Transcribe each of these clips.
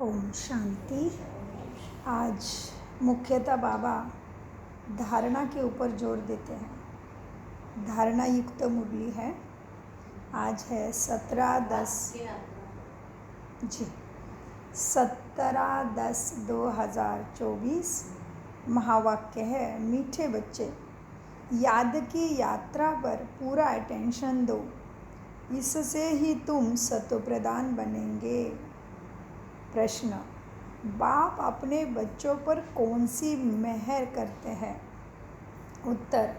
ओम शांति। आज मुख्यतः बाबा धारणा के ऊपर जोर देते हैं। धारणा युक्त मुरली है। आज है 17/10 जी 17/10/2024। महावाक्य है, मीठे बच्चे याद की यात्रा पर पूरा अटेंशन दो, इससे ही तुम सत्वप्रधान बनेंगे। प्रश्न, बाप अपने बच्चों पर कौन सी मेहर करते हैं? उत्तर,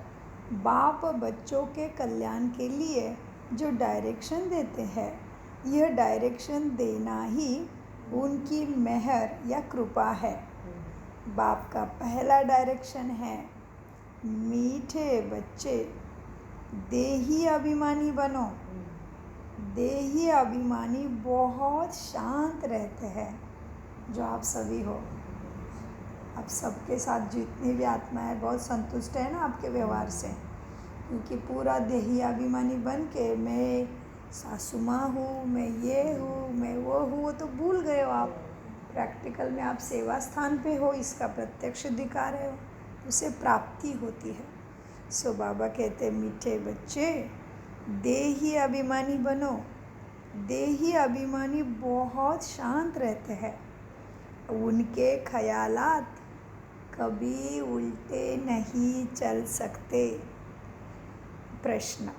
बाप बच्चों के कल्याण के लिए जो डायरेक्शन देते हैं, यह डायरेक्शन देना ही उनकी मेहर या कृपा है। बाप का पहला डायरेक्शन है, मीठे बच्चे देही अभिमानी बनो। देही अभिमानी बहुत शांत रहते हैं, जो आप सभी हो। आप सबके साथ जितनी भी आत्माएं बहुत संतुष्ट है ना आपके व्यवहार से, क्योंकि पूरा देही अभिमानी बन के मैं सासू माँ हूँ, मैं ये हूँ, मैं वो हूँ, वो तो भूल गए हो आप। प्रैक्टिकल में आप सेवा स्थान पे हो, इसका प्रत्यक्ष दिखा रहे हो, उसे प्राप्ति होती है। सो बाबा कहते मीठे बच्चे देही अभिमानी बनो। देही अभिमानी बहुत शांत रहते हैं, उनके ख्यालात कभी उल्टे नहीं चल सकते। प्रश्न,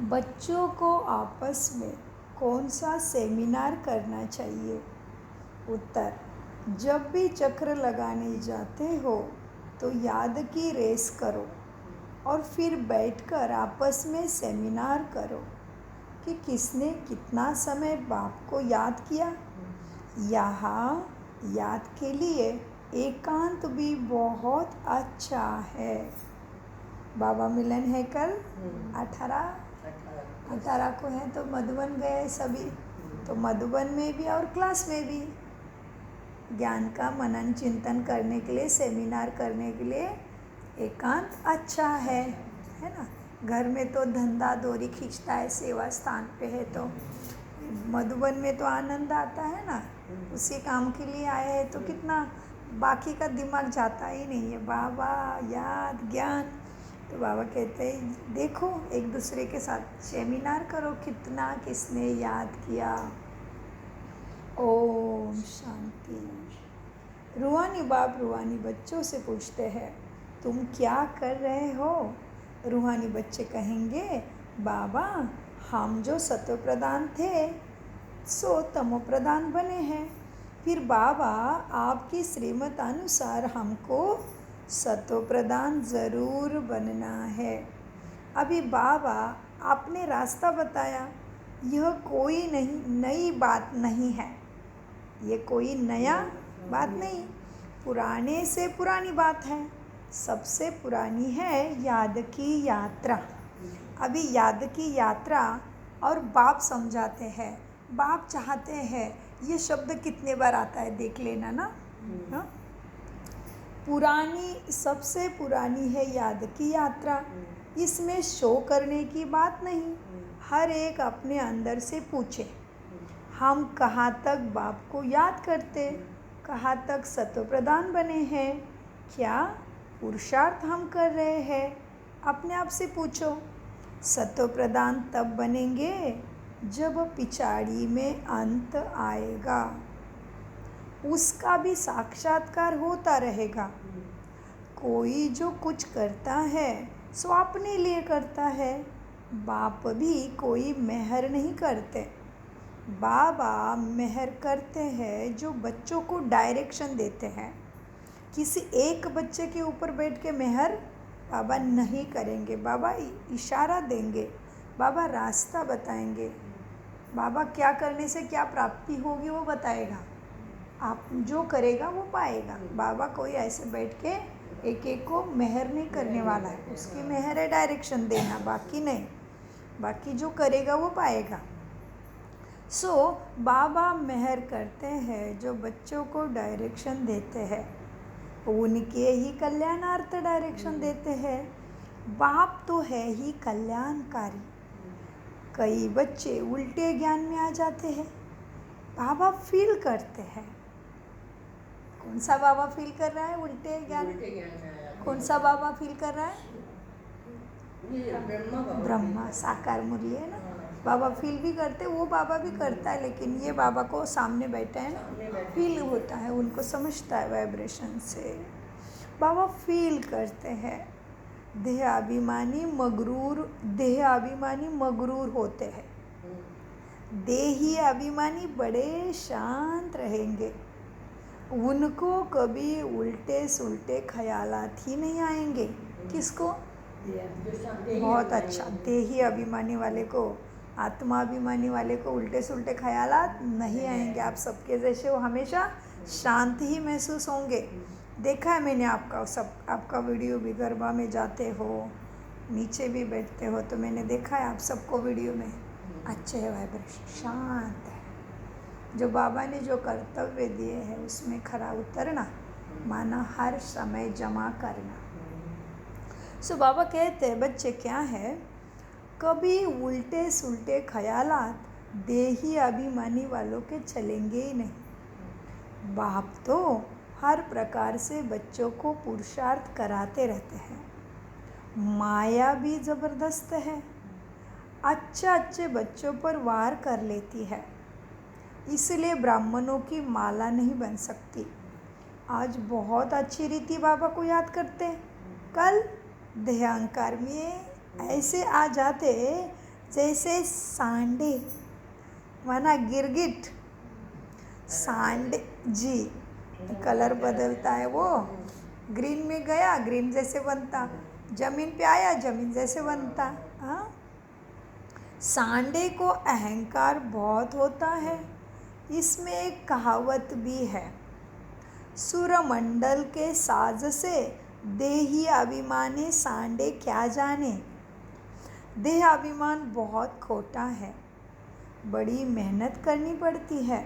बच्चों को आपस में कौन सा सेमिनार करना चाहिए? उत्तर, जब भी चक्र लगाने जाते हो तो याद की रेस करो और फिर बैठकर आपस में सेमिनार करो कि किसने कितना समय बाप को याद किया। यहाँ याद के लिए एकांत भी बहुत अच्छा है। बाबा मिलन है कल 18 को है, तो मधुबन गए सभी, तो मधुबन में भी और क्लास में भी ज्ञान का मनन चिंतन करने के लिए, सेमिनार करने के लिए एकांत अच्छा है ना। घर में तो धंधा दोरी खींचता है, सेवा स्थान पे है, तो मधुबन में तो आनंद आता है ना। उसी काम के लिए आए हैं तो कितना बाकी का दिमाग जाता ही नहीं है। बाबा याद ज्ञान, तो बाबा कहते हैं देखो एक दूसरे के साथ सेमिनार करो, कितना किसने याद किया। ओम शांति। रूहानी बाप रूहानी बच्चों से पूछते हैं, तुम क्या कर रहे हो? रूहानी बच्चे कहेंगे, बाबा हम जो सत्व प्रधान थे सो तमो प्रधान बने हैं। फिर बाबा आपकी श्रीमत अनुसार हमको सत्व प्रधान ज़रूर बनना है। अभी बाबा आपने रास्ता बताया, यह कोई नई बात नहीं है, ये कोई नया बात नहीं, पुराने से पुरानी बात है। सबसे पुरानी है याद की यात्रा। अभी याद की यात्रा और बाप समझाते हैं। बाप चाहते हैं, ये शब्द कितने बार आता है देख लेना ना। हाँ? पुरानी, सबसे पुरानी है याद की यात्रा। इसमें शो करने की बात नहीं, हर एक अपने अंदर से पूछे, हम कहाँ तक बाप को याद करते, कहाँ तक सत्व प्रधान बने हैं, क्या पुरुषार्थ हम कर रहे हैं? अपने आप से पूछो। सत्व प्रधान तब बनेंगे जब पिछाड़ी में अंत आएगा, उसका भी साक्षात्कार होता रहेगा। कोई जो कुछ करता है सो अपने लिए करता है, बाप भी कोई मेहर नहीं करते। बाबा मेहर करते हैं जो बच्चों को डायरेक्शन देते हैं। किसी एक बच्चे के ऊपर बैठ के मेहर बाबा नहीं करेंगे, बाबा इशारा देंगे, बाबा रास्ता बताएंगे, बाबा क्या करने से क्या प्राप्ति होगी वो बताएगा, आप जो करेगा वो पाएगा। बाबा कोई ऐसे बैठ के एक एक को मेहर नहीं करने वाला है, उसकी मेहर है डायरेक्शन देना, बाकी नहीं, बाकी जो करेगा वो पाएगा। सो बाबा मेहर करते हैं जो बच्चों को डायरेक्शन देते हैं, उनके ही कल्याणार्थ डायरेक्शन देते हैं। बाप तो है ही कल्याणकारी। कई बच्चे उल्टे ज्ञान में आ जाते हैं, बाबा फील करते हैं। कौन सा बाबा फील कर रहा है? उल्टे ज्ञान। कौन सा बाबा फील कर रहा है? ब्रह्मा साकार मुरली है ना। बाबा फील भी करते, वो बाबा भी करता है, लेकिन ये बाबा को सामने बैठे हैं ना, फील होता है, उनको समझता है वाइब्रेशन से। बाबा फील करते हैं। देह अभिमानी मगरूर होते हैं। देही अभिमानी बड़े शांत रहेंगे। उनको कभी उल्टे सुल्टे ख्यालात ही नहीं आएंगे। किसको? बहुत अच्छा। देही अभिमानी वाले को, आत्मा अभिमानी वाले को उल्टे सुल्टे ख्यालात नहीं आएंगे। आप सबके जैसे वो हमेशा शांत ही महसूस होंगे। देखा है मैंने आपका वीडियो भी। गरबा में जाते हो, नीचे भी बैठते हो, तो मैंने देखा है आप सबको वीडियो में। अच्छे है वाइब्रेशन, शांत है। जो बाबा ने जो कर्तव्य दिए हैं उसमें खरा उतरना, माना हर समय जमा करना। सो बाबा कहते हैं बच्चे क्या है, कभी उल्टे सुल्टे ख्यालात देही अभिमानी वालों के चलेंगे ही नहीं। बाप तो हर प्रकार से बच्चों को पुरुषार्थ कराते रहते हैं। माया भी ज़बरदस्त है, अच्छे बच्चों पर वार कर लेती है, इसलिए ब्राह्मणों की माला नहीं बन सकती। आज बहुत अच्छी रीति बाबा को याद करते। कल देहांकार में ऐसे आ जाते जैसे सांडे, माना गिरगिट। सांडे जी, कलर बदलता है वो। ग्रीन में गया, ग्रीन जैसे बनता, जमीन पे आया, जमीन जैसे बनता। हाँ, सांडे को अहंकार बहुत होता है। इसमें एक कहावत भी है, सूरमंडल के साज से देही अभिमानी सांडे क्या जाने। देह अभिमान बहुत खोटा है, बड़ी मेहनत करनी पड़ती है।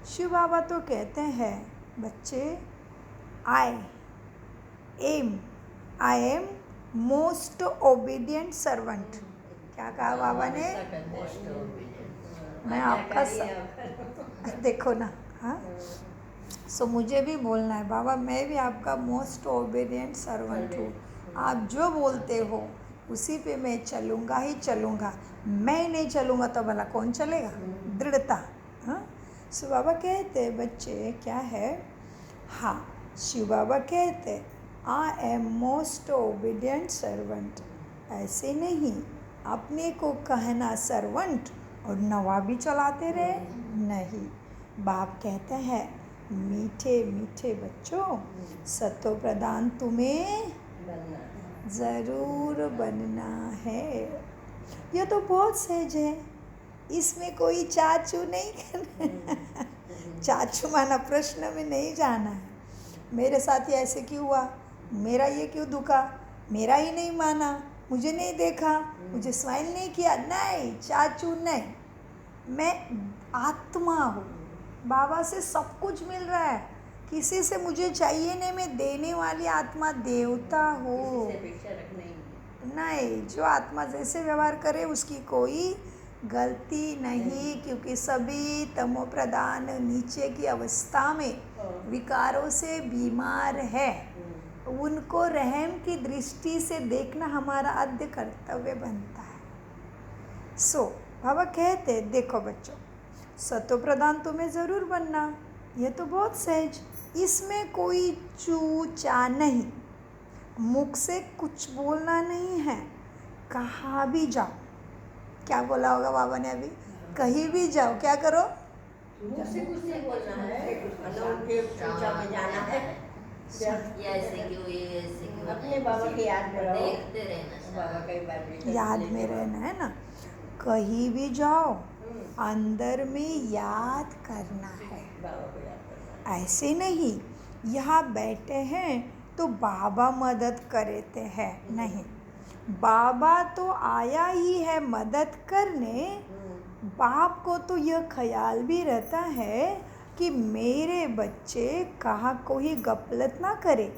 शिव बाबा तो कहते हैं बच्चे, I am most obedient servant. क्या कहा बाबा ने? मैं आपका देखो ना। हाँ, सो मुझे भी बोलना है बाबा, मैं भी आपका मोस्ट ओबीडियंट सर्वेंट हूँ। आप जो बोलते हो उसी पे मैं चलूँगा ही चलूँगा। मैं नहीं चलूँगा तो भला कौन चलेगा? दृढ़ता। हाँ, सो बाबा कहते बच्चे क्या है, हाँ, शिव बाबा कहते I am most obedient servant. ऐसे नहीं अपने को कहना सर्वेंट और नवाबी चलाते रहे, नहीं। बाप कहते हैं मीठे मीठे बच्चों, सतो प्रधान तुम्हें ज़रूर बनना है। यह तो बहुत सहज है, इसमें कोई चाचू नहीं करना। चाचू माना प्रश्न में नहीं जाना है। मेरे साथ ही ऐसे क्यों हुआ, मेरा ये क्यों दुखा, मेरा ही नहीं माना, मुझे नहीं देखा, मुझे स्माइल नहीं किया, नहीं चाचू नहीं। मैं आत्मा हूँ, बाबा से सब कुछ मिल रहा है, किसी से मुझे चाहिए नहीं, मैं देने वाली आत्मा देवता हूँ। नहीं, जो आत्मा जैसे व्यवहार करे उसकी कोई गलती नहीं, क्योंकि सभी तमो प्रधान नीचे की अवस्था में विकारों से बीमार है। उनको रहम की दृष्टि से देखना हमारा आद्य कर्तव्य बनता है। सो बाबा कहते देखो बच्चों, सतो प्रधान तुम्हें ज़रूर बनना, यह तो बहुत सहज, इसमें कोई चू चा नहीं, मुख से कुछ बोलना नहीं है, कहाँ भी जाओ। क्या बोला होगा बाबा ने अभी? कहीं भी जाओ, क्या करो? मुझसे कुछ नहीं बोलना है, उनके पूजा में जाना है, अपने बाबा की याद में रहो, देखते रहना, बाबा का ही याद में रहना है ना। कहीं भी जाओ, अंदर में याद करना है, बाबा को याद करना। ऐसे नहीं यहाँ बैठे हैं तो बाबा मदद करते हैं, नहीं। बाबा तो आया ही है मदद करने। बाप को तो यह ख्याल भी रहता है कि मेरे बच्चे कहाँ कोई गफलत ना करे।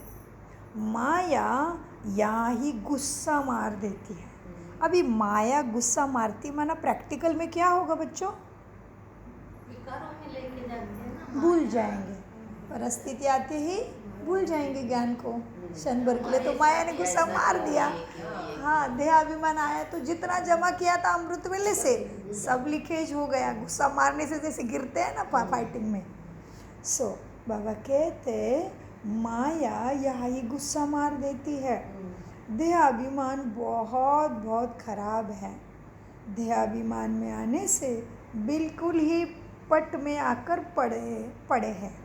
माया यहाँ ही गुस्सा मार देती है। अभी माया गुस्सा मारती, माना प्रैक्टिकल में क्या होगा बच्चों? विकारों में भूल जाएंगे, परिस्थिति आते ही भूल जाएंगे ज्ञान को। क्षण भर के लिए तो माया ने गुस्सा मार दिया। हाँ, देहाभिमान आया तो जितना जमा किया था अमृत वेले से सब लीकेज हो गया। गुस्सा मारने से जैसे गिरते हैं ना फाइटिंग में। सो बाबा कहते माया यहाँ ही गुस्सा मार देती है। देहाभिमान बहुत बहुत खराब है। देहाभिमान में आने से बिल्कुल ही पट में आकर पड़े हैं।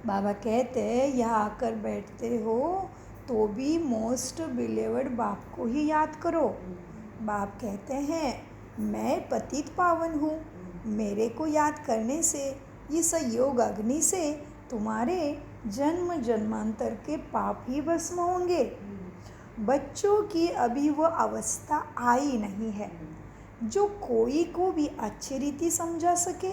बाबा कहते यहाँ आकर बैठते हो तो भी मोस्ट बिलीवर्ड बाप को ही याद करो। बाप कहते हैं मैं पतित पावन हूँ, मेरे को याद करने से इस योग अग्नि से तुम्हारे जन्म जन्मांतर के पाप ही भस्म होंगे। बच्चों की अभी वह अवस्था आई नहीं है जो कोई को भी अच्छी रीति समझा सके।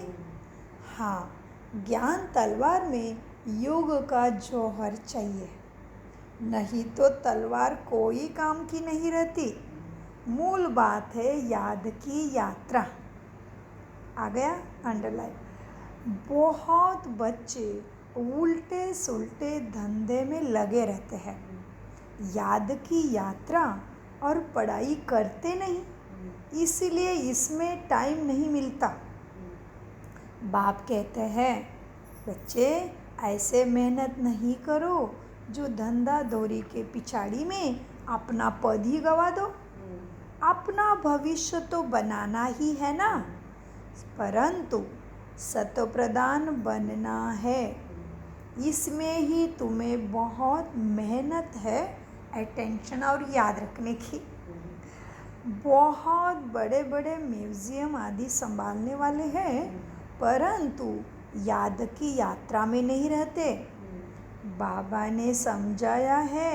हाँ, ज्ञान तलवार में योग का जौहर चाहिए, नहीं तो तलवार कोई काम की नहीं रहती। मूल बात है याद की यात्रा। आ गया अंडरलाइन। बहुत बच्चे उल्टे सुलटे धंधे में लगे रहते हैं, याद की यात्रा और पढ़ाई करते नहीं, इसलिए इसमें टाइम नहीं मिलता। बाप कहते हैं बच्चे ऐसे मेहनत नहीं करो जो धंधा दौरी के पिछाड़ी में अपना पद ही गवा दो। अपना भविष्य तो बनाना ही है ना, परंतु सतप्रधान बनना है। इसमें ही तुम्हें बहुत मेहनत है अटेंशन और याद रखने की। बहुत बड़े बड़े म्यूज़ियम आदि संभालने वाले हैं, परंतु याद की यात्रा में नहीं रहते। बाबा ने समझाया है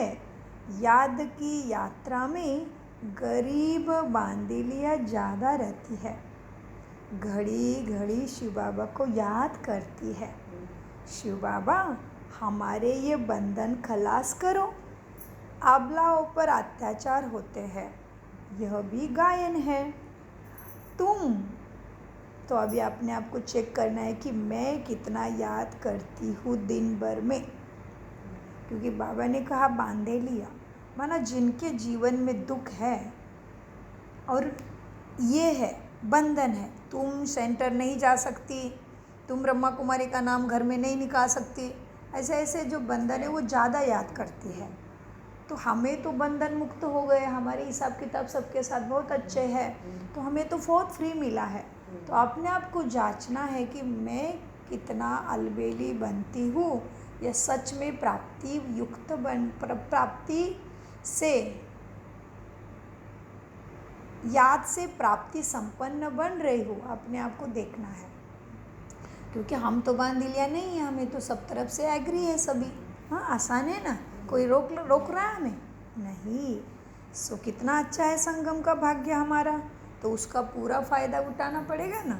याद की यात्रा में गरीब बांदीलियाँ ज़्यादा रहती है। घड़ी घड़ी शिव बाबा को याद करती है, शिव बाबा हमारे ये बंधन खलास करो, अबलाओं पर अत्याचार होते हैं। यह भी गायन है। तुम तो अभी अपने आप को चेक करना है कि मैं कितना याद करती हूँ दिन भर में, क्योंकि बाबा ने कहा बांधे लिया माना जिनके जीवन में दुख है और ये है बंधन है। तुम सेंटर नहीं जा सकती, तुम ब्रह्मा कुमारी का नाम घर में नहीं निकाल सकती, ऐसे ऐसे जो बंधन है वो ज़्यादा याद करती है। तो हमें तो बंधन मुक्त हो गए, हमारे हिसाब किताब सबके साथ बहुत अच्छे हैं, तो हमें तो बहुत फ्री मिला है। तो अपने आप को जांचना है कि मैं कितना अलबेली बनती हूँ या सच में प्राप्ति युक्त प्राप्ति से याद से प्राप्ति संपन्न बन रही हूँ। अपने आप को देखना है, क्योंकि हम तो बांधीलिया नहीं है, हमें तो सब तरफ से एग्री है सभी। हाँ, आसान है ना, कोई रोक रहा है हमें नहीं। सो कितना अच्छा है संगम का भाग्य हमारा, तो उसका पूरा फ़ायदा उठाना पड़ेगा ना।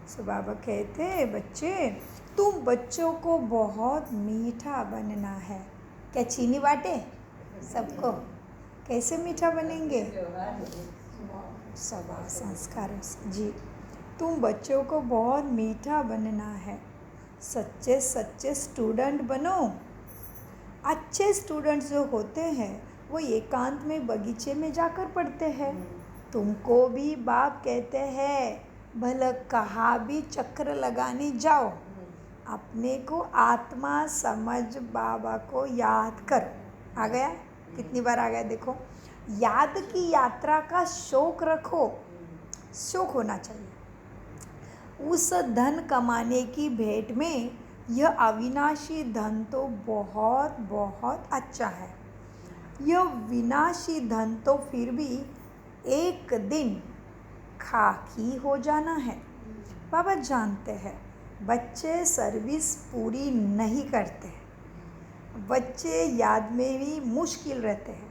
सो बाबा कहते बच्चे तुम बच्चों को बहुत मीठा बनना है। क्या चीनी बाटे सबको? कैसे मीठा बनेंगे? सभा संस्कारों से जी। तुम बच्चों को बहुत मीठा बनना है, सच्चे सच्चे स्टूडेंट बनो। अच्छे स्टूडेंट्स जो होते हैं वो एकांत में बगीचे में जाकर पढ़ते हैं। तुमको भी बाप कहते हैं भले कहाँ भी चक्कर लगाने जाओ, अपने को आत्मा समझ बाबा को याद करो। आ गया? कितनी बार आ गया देखो। याद की यात्रा का शौक रखो, शौक होना चाहिए। उस धन कमाने की भेंट में यह अविनाशी धन तो बहुत बहुत अच्छा है। यह विनाशी धन तो फिर भी एक दिन खाकी हो जाना है। बाबा जानते हैं बच्चे सर्विस पूरी नहीं करते, बच्चे याद में भी मुश्किल रहते हैं।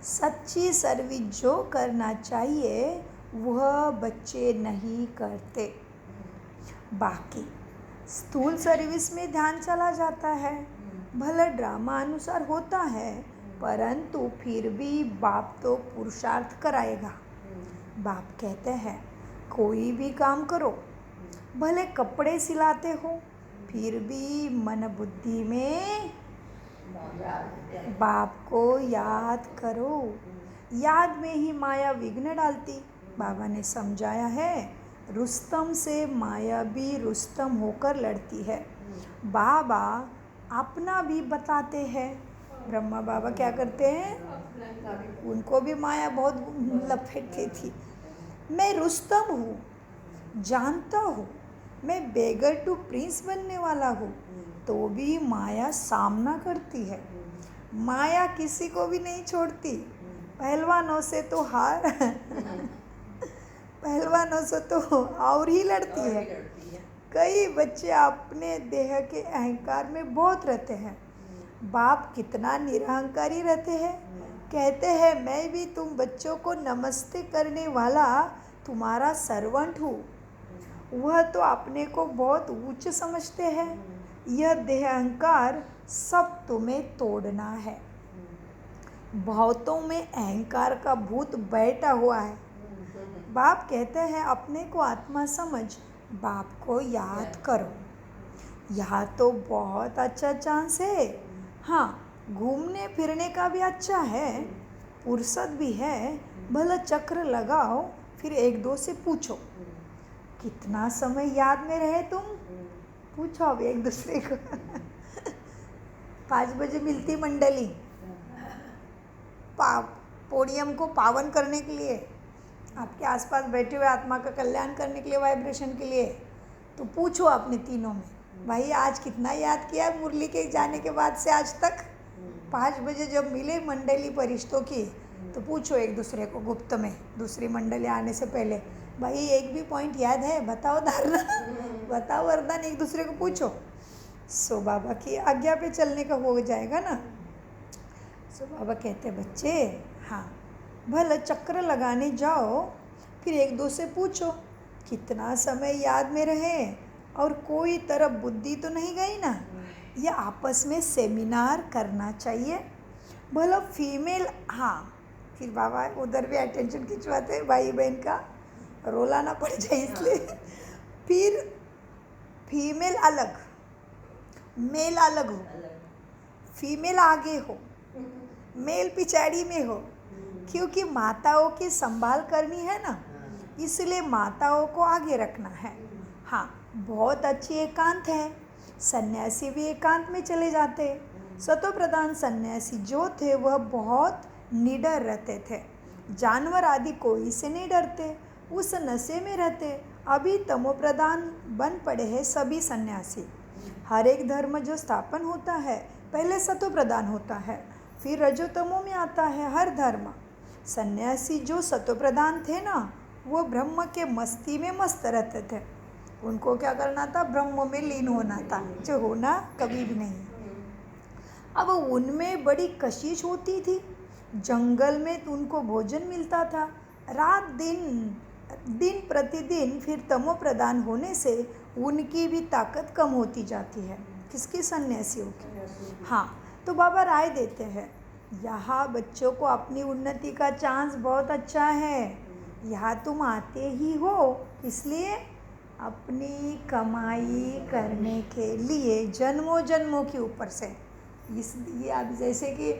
सच्ची सर्विस जो करना चाहिए वह बच्चे नहीं करते। बाकी स्थूल सर्विस में ध्यान चला जाता है, भले ड्रामा अनुसार होता है, परंतु फिर भी बाप तो पुरुषार्थ कराएगा। बाप कहते हैं कोई भी काम करो, भले कपड़े सिलाते हो फिर भी मन बुद्धि में बाप को याद करो। याद में ही माया विघ्न डालती। बाबा ने समझाया है, रुस्तम से माया भी रुस्तम होकर लड़ती है। बाबा अपना भी बताते हैं। ब्रह्मा बाबा क्या करते हैं, उनको भी माया बहुत लपेटती थी। मैं रुस्तम हूँ, जानता हूँ मैं बेगर टू प्रिंस बनने वाला हूँ, तो भी माया सामना करती है। माया किसी को भी नहीं छोड़ती। पहलवानों से तो हार पहलवानों से तो और ही लड़ती है। कई बच्चे अपने देह के अहंकार में बहुत रहते हैं। बाप कितना निरहंकारी रहते हैं। कहते हैं, मैं भी तुम बच्चों को नमस्ते करने वाला तुम्हारा सर्वेंट हूँ। वह तो अपने को बहुत उच्च समझते हैं। यह देह अहंकार सब तुम्हें तोड़ना है। बहुतों में अहंकार का भूत बैठा हुआ है। बाप कहते हैं, अपने को आत्मा समझ बाप को याद करो। यहाँ तो बहुत अच्छा चांस है। हाँ, घूमने फिरने का भी अच्छा है, फुर्सत भी है। भला चक्र लगाओ, फिर एक दो से पूछो, कितना समय याद में रहे तुम? पूछो अब एक दूसरे को 5 बजे मिलती मंडली पोडियम को पावन करने के लिए, आपके आसपास बैठे हुए आत्मा का कल्याण करने के लिए, वाइब्रेशन के लिए। तो पूछो अपने तीनों में, भाई आज कितना याद किया मुरली के जाने के बाद से आज तक? 5 बजे जब मिले मंडली परिश्तों की, तो पूछो एक दूसरे को गुप्त में, दूसरी मंडली आने से पहले, भाई एक भी पॉइंट याद है? बताओ धारणा, बताओ वरदान, एक दूसरे को पूछो। सो बाबा की आज्ञा पे चलने का हो जाएगा ना। सो बाबा कहते, बच्चे हाँ, भला चक्र लगाने जाओ, फिर एक दो से पूछो, कितना समय याद में रहे, और कोई तरफ बुद्धि तो नहीं गई ना। ये आपस में सेमिनार करना चाहिए। भला फीमेल, हाँ, फिर बाबा उधर भी अटेंशन खिंचवाते हैं, भाई बहन का रोला ना पड़ जाए इसलिए। फिर फीमेल अलग, मेल अलग हो, फीमेल आगे हो, मेल पिछाड़ी में हो, क्योंकि माताओं की संभाल करनी है ना, इसलिए माताओं को आगे रखना है। हाँ, बहुत अच्छी एकांत है। सन्यासी भी एकांत में चले जाते। सतो प्रधान सन्यासी जो थे वह बहुत निडर रहते थे। जानवर आदि कोई से नहीं डरते, उस नशे में रहते। अभी तमो प्रधान बन पड़े हैं सभी सन्यासी। हर एक धर्म जो स्थापन होता है पहले सतो प्रधान होता है, फिर रजोतमो में आता है हर धर्म। सन्यासी जो सतो प्रधान थे ना, वो ब्रह्म के मस्ती में मस्त रहते थे। उनको क्या करना था? ब्रह्म में लीन होना था, जो होना कभी भी नहीं। अब उनमें बड़ी कशिश होती थी। जंगल में उनको भोजन मिलता था रात दिन, दिन प्रतिदिन। फिर तमो प्रधान होने से उनकी भी ताकत कम होती जाती है। किसकी? सन्यासियों की। हाँ, तो बाबा राय देते हैं, यहाँ बच्चों को अपनी उन्नति का चांस बहुत अच्छा है। यहाँ तुम आते ही हो इसलिए अपनी कमाई करने के लिए जन्मों जन्मों के ऊपर से ये अब जैसे कि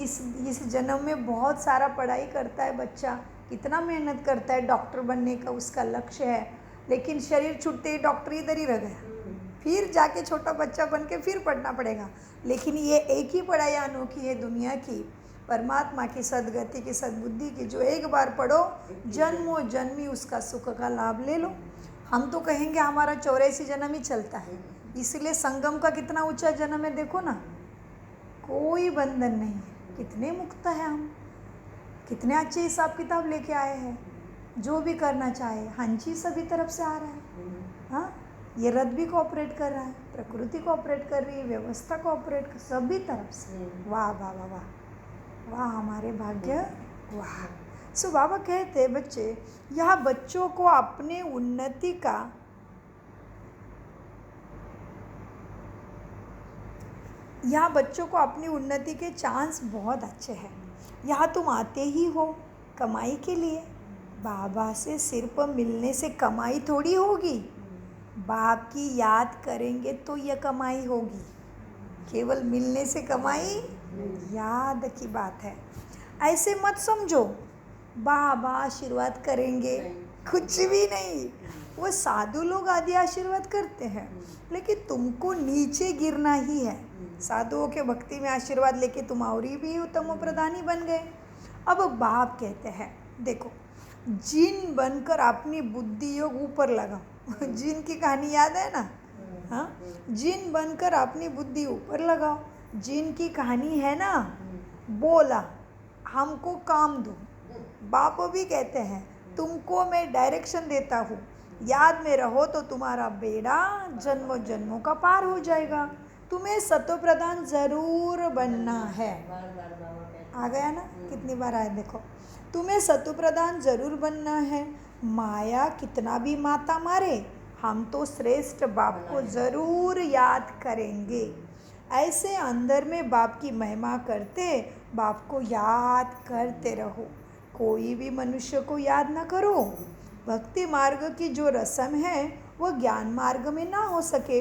इस जन्म में बहुत सारा पढ़ाई करता है बच्चा, कितना मेहनत करता है डॉक्टर बनने का उसका लक्ष्य है, लेकिन शरीर छूटते ही डॉक्टर इधर ही रह गया। फिर जाके छोटा बच्चा बन के फिर पढ़ना पड़ेगा। लेकिन ये एक ही पढ़ाई अनोखी है दुनिया की, परमात्मा की सद्गति की, सद्बुद्धि की, जो एक बार पढ़ो जन्मों जन्मी उसका सुख का लाभ ले लो। हम तो कहेंगे हमारा 84 जन्म ही चलता है, इसलिए संगम का कितना ऊंचा जन्म है देखो ना, कोई बंधन नहीं है, कितने मुक्त है हम, कितने अच्छे हिसाब किताब लेके आए हैं। जो भी करना चाहे, हंची सभी तरफ से आ रहा है। हाँ, ये रथ भी कोऑपरेट कर रहा है, प्रकृति कोऑपरेट कर रही है, व्यवस्था कोऑपरेट कर, सभी तरफ से। वाह वाह वाह वाह वाह, हमारे भाग्य, वाह। सो बाबा कहते बच्चे, यह बच्चों को अपने उन्नति का अपनी उन्नति के चांस बहुत अच्छे हैं। यहाँ तुम आते ही हो कमाई के लिए। बाबा से सिर पर मिलने से कमाई थोड़ी होगी। बाप की याद करेंगे तो यह कमाई होगी। केवल मिलने से कमाई याद की बात है। ऐसे मत समझो बाबा आशीर्वाद करेंगे, कुछ भी नहीं। वो साधु लोग आदि आशीर्वाद करते हैं, लेकिन तुमको नीचे गिरना ही है। साधुओं के भक्ति में आशीर्वाद लेके तुम और भी उत्तम प्रधानी बन गए। अब बाप कहते हैं देखो, जिन बनकर अपनी बुद्धि योग ऊपर लगाओ। जिन की कहानी याद है ना? हाँ, जिन बनकर अपनी बुद्धि ऊपर लगाओ। जिन की कहानी है ना, बोला हमको काम दो। बाप भी कहते हैं तुमको मैं डायरेक्शन देता हूँ, याद में रहो तो तुम्हारा बेड़ा जन्मों जन्मों का पार हो जाएगा। तुम्हें सतो प्रधान जरूर बनना है। आ गया ना? कितनी बार आया देखो। तुम्हें सतो प्रधान जरूर बनना है। माया कितना भी माता मारे, हम तो श्रेष्ठ बाप को जरूर याद करेंगे। ऐसे अंदर में बाप की महिमा करते, बाप को याद करते रहो। कोई भी मनुष्य को याद ना करो। भक्ति मार्ग की जो रस्म है वो ज्ञान मार्ग में ना हो सके।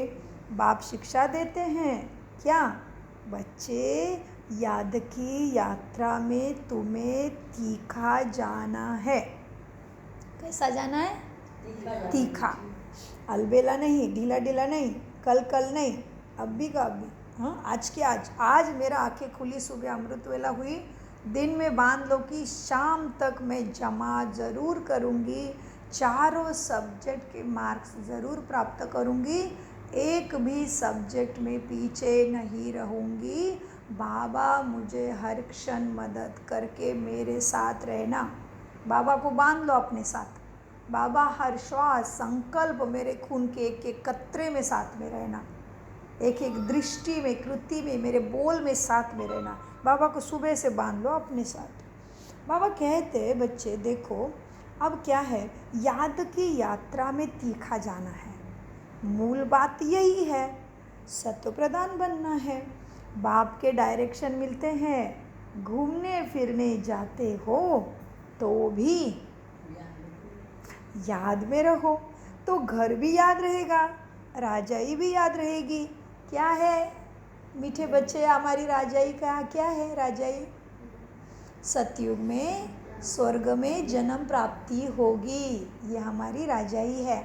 बाप शिक्षा देते हैं क्या? बच्चे, याद की यात्रा में तुम्हें तीखा जाना है। कैसा जाना है? तीखा। अलबेला नहीं, ढीला ढीला नहीं, कल नहीं, अभी का अभी। हाँ, आज की आज मेरा आंखें खुली, सुबह अमृत वेला हुई, दिन में बांध लो कि शाम तक मैं जमा ज़रूर करूँगी, चारों सब्जेक्ट के मार्क्स ज़रूर प्राप्त करूँगी, एक भी सब्जेक्ट में पीछे नहीं रहूँगी। बाबा मुझे हर क्षण मदद करके मेरे साथ रहना। बाबा को बांध लो अपने साथ। बाबा हर श्वास संकल्प मेरे खून के एक एक कतरे में साथ में रहना, एक एक दृष्टि में, कृति में, मेरे बोल में साथ में रहना। बाबा को सुबह से बांध लो अपने साथ। बाबा कहते बच्चे देखो, अब क्या है, याद की यात्रा में तीखा जाना है। मूल बात यही है, सत्व प्रधान बनना है। बाप के डायरेक्शन मिलते हैं, घूमने फिरने जाते हो तो भी याद में रहो, तो घर भी याद रहेगा, राजाई भी याद रहेगी। क्या है मीठे बच्चे, हमारी राजाई का क्या है? राजाई सतयुग में स्वर्ग में जन्म प्राप्ति होगी, ये हमारी राजाई है।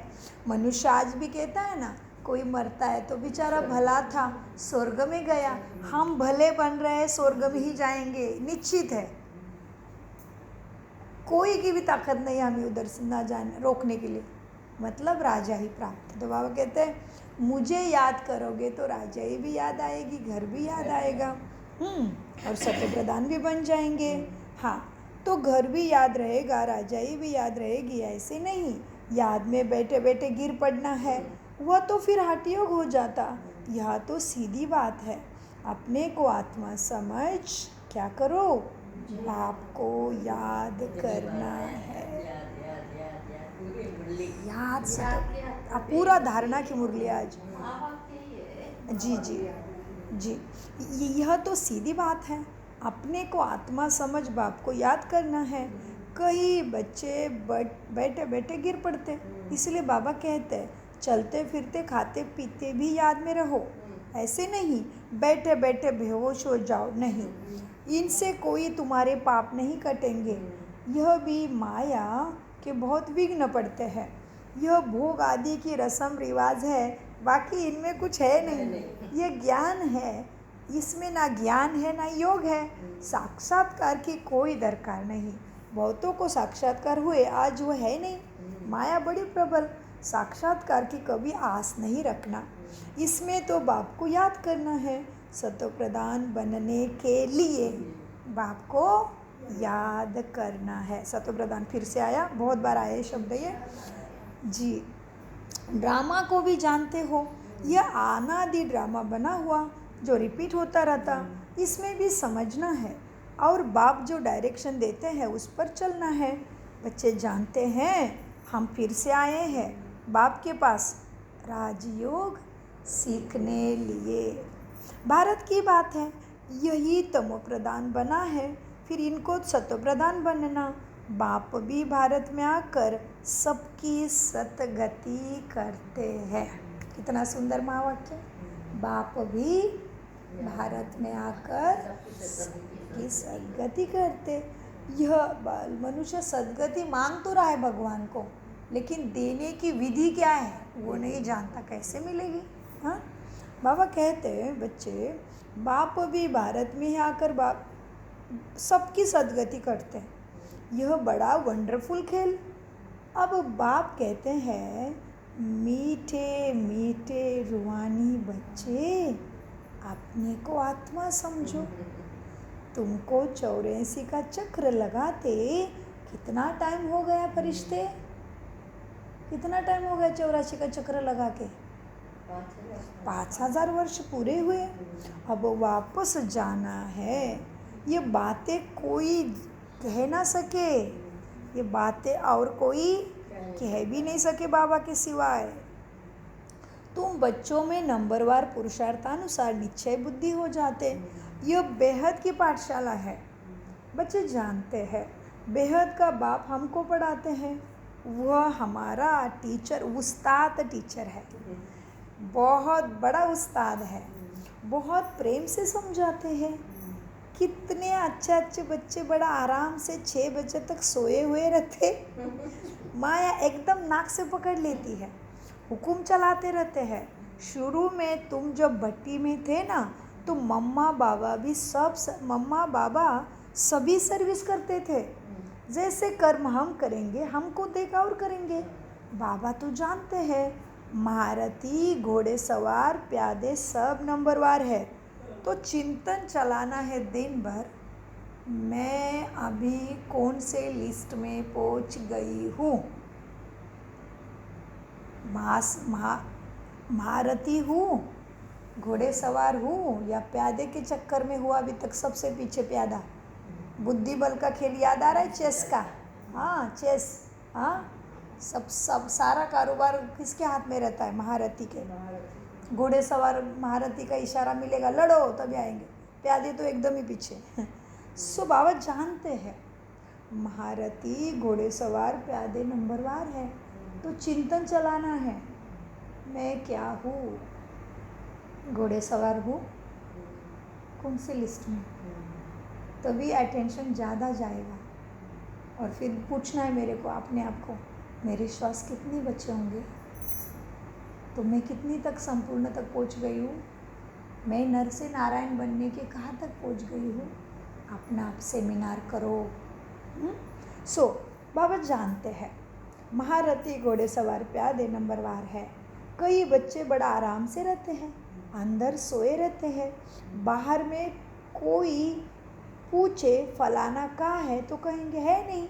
मनुष्य आज भी कहता है ना, कोई मरता है तो बेचारा भला था, स्वर्ग में गया। हम भले बन रहे हैं, स्वर्ग में ही जाएंगे, निश्चित है। कोई की भी ताकत नहीं हमें उधर से ना जाने रोकने के लिए। मतलब राजाई प्राप्त। तो बाबा कहते हैं मुझे याद करोगे तो राजाई भी याद आएगी, घर भी याद आएगा, और सत्य प्रधान भी बन जाएंगे। हाँ, तो घर भी याद रहेगा, राजाई भी याद रहेगी, ऐसे नहीं याद में बैठे बैठे गिर पड़ना है, वह तो फिर हठ योग हो जाता। यह तो सीधी बात है। अपने को आत्मा समझ क्या करो, आपको याद करना है। याद से पूरा धारणा की मुरली आज। जी जी जी, यह तो सीधी बात है। अपने को आत्मा समझ बाप को याद करना है। कई बच्चे बैठे बैठे गिर पड़ते, इसलिए बाबा कहते हैं चलते फिरते खाते पीते भी याद में रहो। ऐसे नहीं बैठे बैठे बेहोश हो जाओ, नहीं, इनसे कोई तुम्हारे पाप नहीं कटेंगे। यह भी माया के बहुत विघ्न पड़ते हैं। यह भोग आदि की रस्म रिवाज है, बाकी इनमें कुछ है नहीं। यह ज्ञान है, इसमें ना ज्ञान है ना योग है। साक्षात्कार की कोई दरकार नहीं। बहुतों को साक्षात्कार हुए, आज वो है नहीं। माया बड़ी प्रबल, साक्षात्कार की कभी आस नहीं रखना। इसमें तो बाप को याद करना है। सत्व प्रधान बनने के लिए बाप को याद करना है। सत्व प्रधान फिर से आया, बहुत बार आया ये शब्द ये जी। ड्रामा को भी जानते हो, यह अनादि ड्रामा बना हुआ जो रिपीट होता रहता, इसमें भी समझना है और बाप जो डायरेक्शन देते हैं उस पर चलना है। बच्चे जानते हैं हम फिर से आए हैं बाप के पास राजयोग सीखने लिए। भारत की बात है, यही तमो प्रधान बना है, फिर इनको सत्व प्रधान बनना। बाप भी भारत में आकर सबकी सतगति करते हैं। कितना सुंदर महावाक्य। बाप भी भारत में आकर सबकी सदगति करते। यह मनुष्य सदगति मांग तो रहा है भगवान को, लेकिन देने की विधि क्या है वो नहीं जानता, कैसे मिलेगी। हाँ, बाबा कहते हैं बच्चे, बाप भी भारत में ही आकर सबकी सदगति करते हैं। यह बड़ा वंडरफुल खेल। अब बाप कहते हैं, मीठे मीठे रूहानी बच्चे, अपने को आत्मा समझो। तुमको 84 का चक्र लगाते कितना टाइम हो गया फरिश्ते? कितना टाइम हो गया 84 का चक्र लगा के? 5000 वर्ष पूरे हुए। अब वापस जाना है। ये बातें कोई कह ना सके, ये बातें और कोई कह भी नहीं सके बाबा के सिवाय। तुम बच्चों में नंबरवार पुरुषार्थानुसार निश्चय बुद्धि हो जाते। यह बेहद की पाठशाला है। बच्चे जानते हैं, बेहद का बाप हमको पढ़ाते हैं। वह हमारा टीचर, उस्ताद टीचर है, बहुत बड़ा उस्ताद है। बहुत प्रेम से समझाते हैं। कितने अच्छे अच्छे बच्चे बड़ा आराम से 6 बजे तक सोए हुए रहते। माया एकदम नाक से पकड़ लेती है, हुक्म चलाते रहते हैं। शुरू में तुम जब भट्टी में थे ना, तो मम्मा बाबा सभी सर्विस करते थे। जैसे कर्म हम करेंगे, हमको देखा और करेंगे। बाबा तो जानते हैं, महारथी, घोड़ेसवार, प्यादे सब नंबरवार है। तो चिंतन चलाना है दिन भर, मैं अभी कौन से लिस्ट में पहुंच गई हूँ। महारथी हूँ, घोड़ेसवार हूँ, या प्यादे के चक्कर में हुआ अभी तक सबसे पीछे प्यादा। बुद्धि बल का खेल याद आ रहा है, चेस का? हाँ, चेस। हाँ, सब सारा कारोबार किसके हाथ में रहता है? महारथी के। घोड़ेसवार महारथी का इशारा मिलेगा, लड़ो, तभी आएंगे। प्यादे तो एकदम ही पीछे। सो बाबा जानते हैं, महारथी, घोड़ेसवार, प्यादे नंबरवार है। तो चिंतन चलाना है, मैं क्या हूँ? घोड़ेसवार हूँ, कौन सी लिस्ट में? तभी अटेंशन ज़्यादा जाएगा। और फिर पूछना है मेरे को, अपने आप को, मेरे श्वास कितने बचे होंगे? तो मैं कितनी तक संपूर्ण तक पहुंच गई हूँ? मैं नर से नारायण बनने के कहाँ तक पहुंच गई हूँ? अपना आप सेमिनार करो। सो बाबा जानते हैं, महारथी, घोड़ेसवार, प्यादे नंबरवार है। कई बच्चे बड़ा आराम से रहते हैं, अंदर सोए रहते हैं। बाहर में कोई पूछे फलाना कहाँ है तो कहेंगे है नहीं,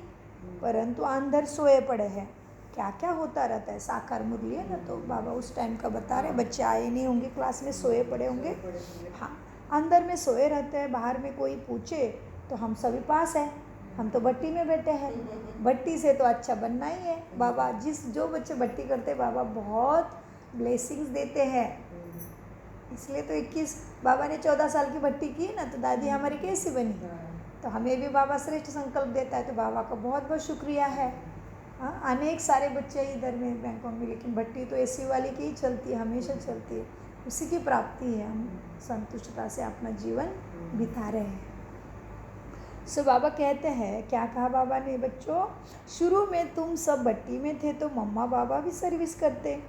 परंतु अंदर सोए पड़े हैं। क्या क्या होता रहता है। साकार मुरली है ना, तो बाबा उस टाइम का बता रहे, बच्चे आए नहीं होंगे क्लास में, सोए पड़े होंगे। हाँ, अंदर में सोए रहते हैं। बाहर में कोई पूछे तो हम सभी पास है, हम तो भट्टी में बैठे हैं। भट्टी से तो अच्छा बनना ही है। बाबा जो बच्चे भट्टी करते हैं, बाबा बहुत ब्लेसिंग्स देते हैं। इसलिए तो 21 बाबा ने 14 साल की भट्टी की ना, तो दादी हमारी कैसी बनी। तो हमें भी बाबा श्रेष्ठ संकल्प देता है, तो बाबा का बहुत बहुत शुक्रिया है। हाँ, अनेक सारे बच्चे इधर में बैंकॉक में, लेकिन भट्टी तो एसी वाली की ही चलती है, हमेशा चलती है। उसी की प्राप्ति है, हम संतुष्टता से अपना जीवन बिता रहे हैं। सो बाबा कहते हैं, क्या कहा बाबा ने बच्चों? शुरू में तुम सब भट्टी में थे तो मम्मा बाबा भी सर्विस करते।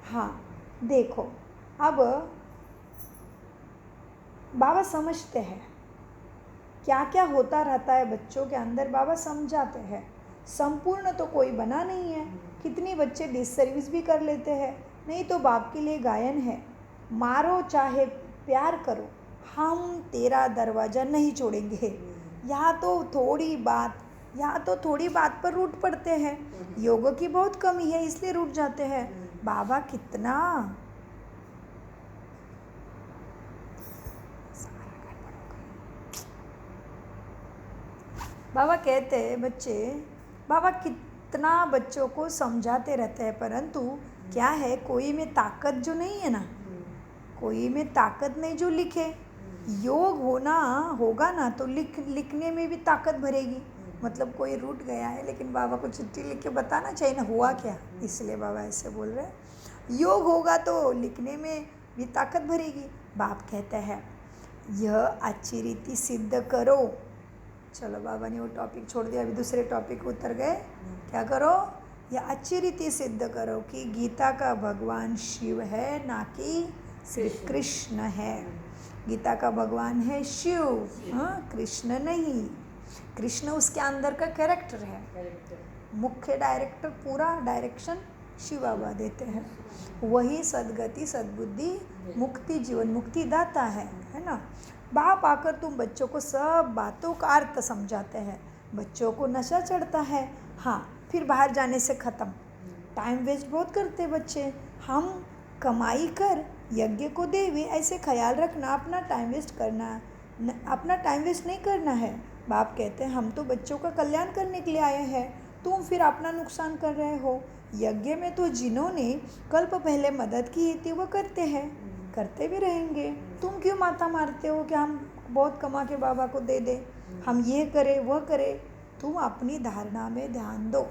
हाँ, देखो अब बाबा समझते हैं क्या क्या होता रहता है बच्चों के अंदर। बाबा समझाते हैं, संपूर्ण तो कोई बना नहीं है। कितनी बच्चे डिससर्विस भी कर लेते हैं। नहीं तो बाप के लिए गायन है, मारो चाहे प्यार करो, हम तेरा दरवाज़ा नहीं छोड़ेंगे। यहाँ तो थोड़ी बात पर रूठ पड़ते हैं। योग की बहुत कमी है, इसलिए रूठ जाते हैं। बाबा कितना बाबा कहते हैं बच्चे, बाबा कितना बच्चों को समझाते रहते हैं, परंतु क्या है, कोई में ताकत जो नहीं है ना, कोई में ताकत नहीं जो लिखे। योग होगा ना तो लिखने में भी ताकत भरेगी। मतलब कोई रूठ गया है, लेकिन बाबा को चिट्ठी लिख के बताना चाहिए ना हुआ क्या, इसलिए बाबा ऐसे बोल रहे हैं। योग होगा तो लिखने में भी ताकत भरेगी। बाप कहते हैं यह अच्छी रीति सिद्ध करो। चलो बाबा ने वो टॉपिक छोड़ दिया, अभी दूसरे टॉपिक उतर गए। क्या करो? यह अच्छी रीति सिद्ध करो कि गीता का भगवान शिव है, ना कि श्री कृष्ण है। गीता का भगवान है शिव, हाँ, कृष्ण नहीं। कृष्ण उसके अंदर का कैरेक्टर है, मुख्य डायरेक्टर, पूरा डायरेक्शन शिव बाबा देते हैं। वही सद्गति, सद्बुद्धि, मुक्ति, जीवन मुक्ति दाता है ना। बाप आकर तुम बच्चों को सब बातों का अर्थ समझाते हैं। बच्चों को नशा चढ़ता है, हाँ, फिर बाहर जाने से ख़त्म। टाइम वेस्ट बहुत करते बच्चे। हम कमाई कर यज्ञ को देवे, ऐसे ख्याल रखना, अपना टाइम वेस्ट करना अपना टाइम वेस्ट नहीं करना है। बाप कहते हैं हम तो बच्चों का कल्याण करने के लिए आए हैं, तुम फिर अपना नुकसान कर रहे हो। यज्ञ में तो जिन्होंने कल्प पहले मदद की थी वो करते हैं, करते भी रहेंगे। तुम क्यों माथा मारते हो कि हम बहुत कमा के बाबा को दे दे, हम ये करें वह करें। तुम अपनी धारणा में ध्यान दो।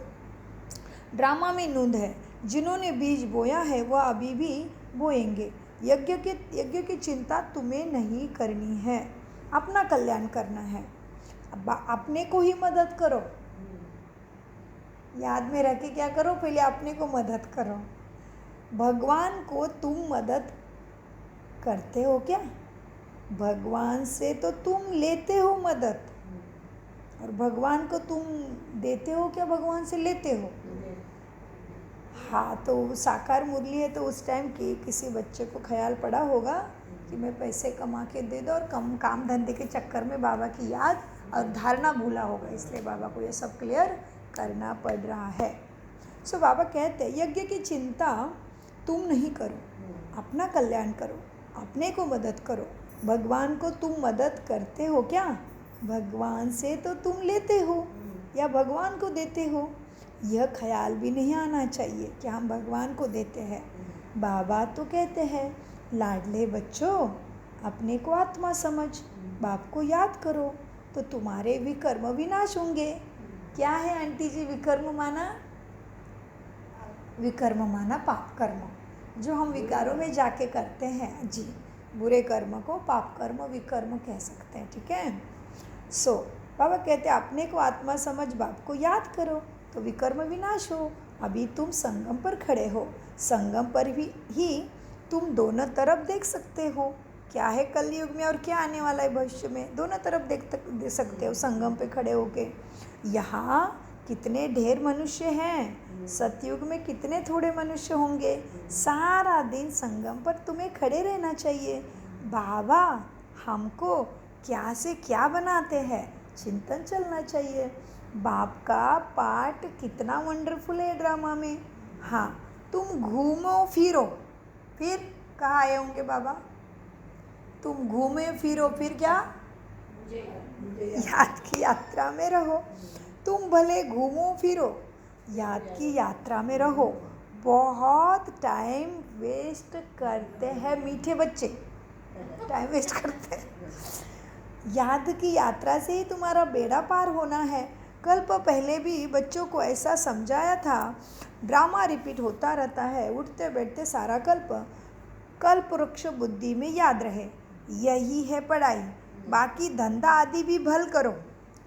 ड्रामा में नूंद है, जिन्होंने बीज बोया है वह अभी भी बोएंगे। यज्ञ की चिंता तुम्हें नहीं करनी है, अपना कल्याण करना है। अपने को ही मदद करो, याद में रख के क्या करो, पहले अपने को मदद करो। भगवान को तुम मदद करते हो क्या? भगवान से तो तुम लेते हो मदद, और भगवान को तुम देते हो क्या? भगवान से लेते हो। हाँ, तो साकार मुरली है तो उस टाइम की किसी बच्चे को ख्याल पड़ा होगा कि मैं पैसे कमा के दे दो, और कम काम धंधे के चक्कर में बाबा की याद और धारणा भूला होगा, इसलिए बाबा को ये सब क्लियर करना पड़ रहा है। सो बाबा कहते हैं यज्ञ की चिंता तुम नहीं करो, अपना कल्याण करो, अपने को मदद करो। भगवान को तुम मदद करते हो क्या? भगवान से तो तुम लेते हो या भगवान को देते हो। यह ख्याल भी नहीं आना चाहिए कि हम भगवान को देते हैं। बाबा तो कहते हैं लाडले बच्चों, अपने को आत्मा समझ, बाप को याद करो तो तुम्हारे विकर्म विनाश होंगे। क्या है आंटी जी विकर्म माना? विकर्म माना पाप कर्म, जो हम विकारों में जाके करते हैं जी। बुरे कर्म को पाप कर्म, विकर्म कह सकते हैं, ठीक है। सो बाबा कहते हैं अपने को आत्मा समझ, बाप को याद करो तो विकर्म विनाश हो। अभी तुम संगम पर खड़े हो, संगम पर ही तुम दोनों तरफ देख सकते हो। क्या है कलयुग में और क्या आने वाला है भविष्य में, दोनों तरफ देख सकते हो संगम पे खड़े होके। यहाँ कितने ढेर मनुष्य हैं, सतयुग में कितने थोड़े मनुष्य होंगे। सारा दिन संगम पर तुम्हें खड़े रहना चाहिए। बाबा हमको क्या से क्या बनाते हैं, चिंतन चलना चाहिए। बाप का पाठ कितना वंडरफुल है ड्रामा में। हाँ, तुम घूमो फिरो, फिर कहाँ आए होंगे बाबा? तुम घूमे फिरो, फिर क्या? याद की यात्रा में रहो। तुम भले घूमो फिरो, याद की यात्रा में रहो। बहुत टाइम वेस्ट करते हैं मीठे बच्चे, टाइम वेस्ट करते हैं। याद की यात्रा से ही तुम्हारा बेड़ा पार होना है। कल्प पहले भी बच्चों को ऐसा समझाया था। ड्रामा रिपीट होता रहता है, उठते बैठते सारा कल्प वृक्ष बुद्धि में याद रहे। यही है पढ़ाई। बाकी धंधा आदि भी भल करो,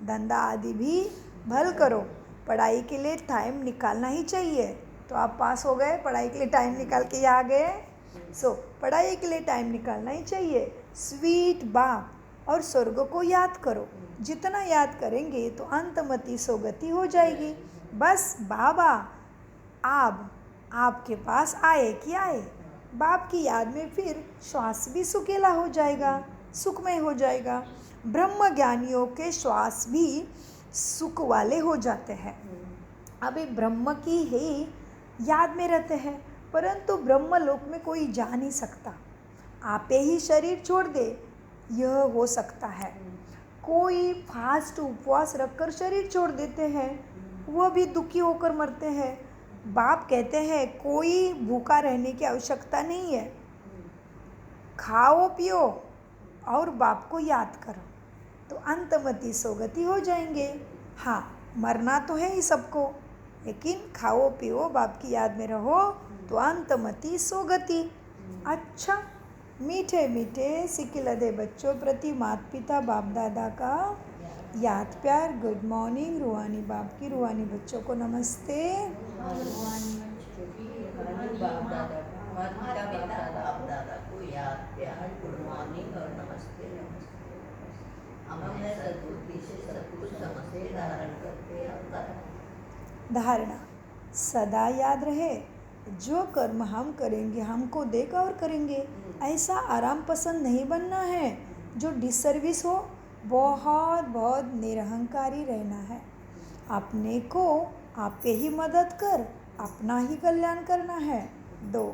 धंधा आदि भी भल करो। पढ़ाई के लिए टाइम निकालना ही चाहिए। तो आप पास हो गए, पढ़ाई के लिए टाइम निकाल के यहाँ आ गए। सो पढ़ाई के लिए टाइम निकालना ही चाहिए। स्वीट बाप और स्वर्ग को याद करो। जितना याद करेंगे तो अंतमति सोगति हो जाएगी। बस बाबा आपके पास आए कि आए, बाप की याद में फिर श्वास भी सुकेला हो जाएगा, सुखमय हो जाएगा। ब्रह्म ज्ञानियों के श्वास भी सुख वाले हो जाते हैं। अभी ब्रह्म की ही याद में रहते हैं, परंतु ब्रह्म लोक में कोई जा नहीं सकता। आपे ही शरीर छोड़ दे, यह हो सकता है। कोई फास्ट उपवास रखकर शरीर छोड़ देते हैं, वह भी दुखी होकर मरते हैं। बाप कहते हैं कोई भूखा रहने की आवश्यकता नहीं है। खाओ पियो और बाप को याद करो तो अंतमति सोगति हो जाएंगे। हाँ, मरना तो है ही सबको, लेकिन खाओ पियो बाप की याद में रहो तो अंतमति सोगति। अच्छा, मीठे मीठे सिकिलधे बच्चों प्रति माता पिता बाप दादा का याद प्यार गुड मॉर्निंग। रूहानी बाप की रूहानी बच्चों को नमस्ते। बाप दादा को याद प्यार गुड मॉर्निंग और नमस्ते हमें सद्बुद्धि से सब कुछ समझते धारण करते अवतार। धारणा सदा याद रहे, जो कर्म हम करेंगे हमको देगा और करेंगे। ऐसा आराम पसंद नहीं बनना है जो डिसर्विस हो। बहुत बहुत निरहंकारी रहना है। अपने को आपे ही मदद कर अपना ही कल्याण करना है। 2,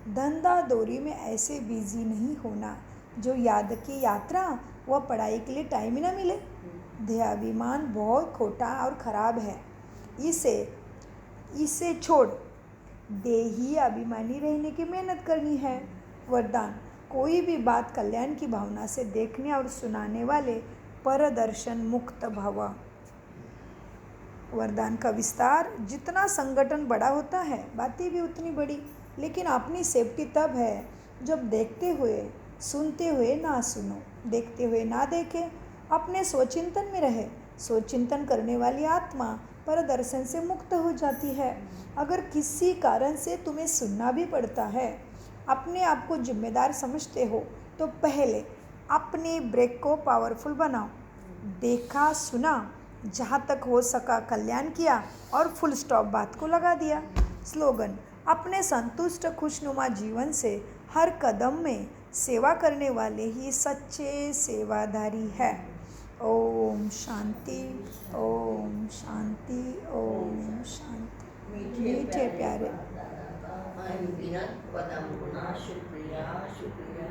धंधा दौरी में ऐसे बिजी नहीं होना जो याद की यात्रा व पढ़ाई के लिए टाइम ही ना मिले। देहाभिमान बहुत खोटा और ख़राब है, इसे छोड़ देही अभिमानी रहने की मेहनत करनी है। वरदान कोई भी बात कल्याण की भावना से देखने और सुनाने वाले परदर्शन मुक्त भव। वरदान का विस्तार जितना संगठन बड़ा होता है बातें भी उतनी बड़ी, लेकिन अपनी सेफ्टी तब है जब देखते हुए सुनते हुए ना सुनो, देखते हुए ना देखे, अपने स्वचिंतन में रहे। स्वचिंतन करने वाली आत्मा परदर्शन से मुक्त हो जाती है। अगर किसी कारण से तुम्हें सुनना भी पड़ता है, अपने आप को जिम्मेदार समझते हो, तो पहले अपने ब्रेक को पावरफुल बनाओ। देखा सुना, जहाँ तक हो सका कल्याण किया और फुल स्टॉप बात को लगा दिया। स्लोगन अपने संतुष्ट खुशनुमा जीवन से हर कदम में सेवा करने वाले ही सच्चे सेवाधारी है। ओम शांति, ओम शांति, ओम शांति। मीठे प्यारे अनगिनत पदम गुना शुक्रिया शुक्रिया।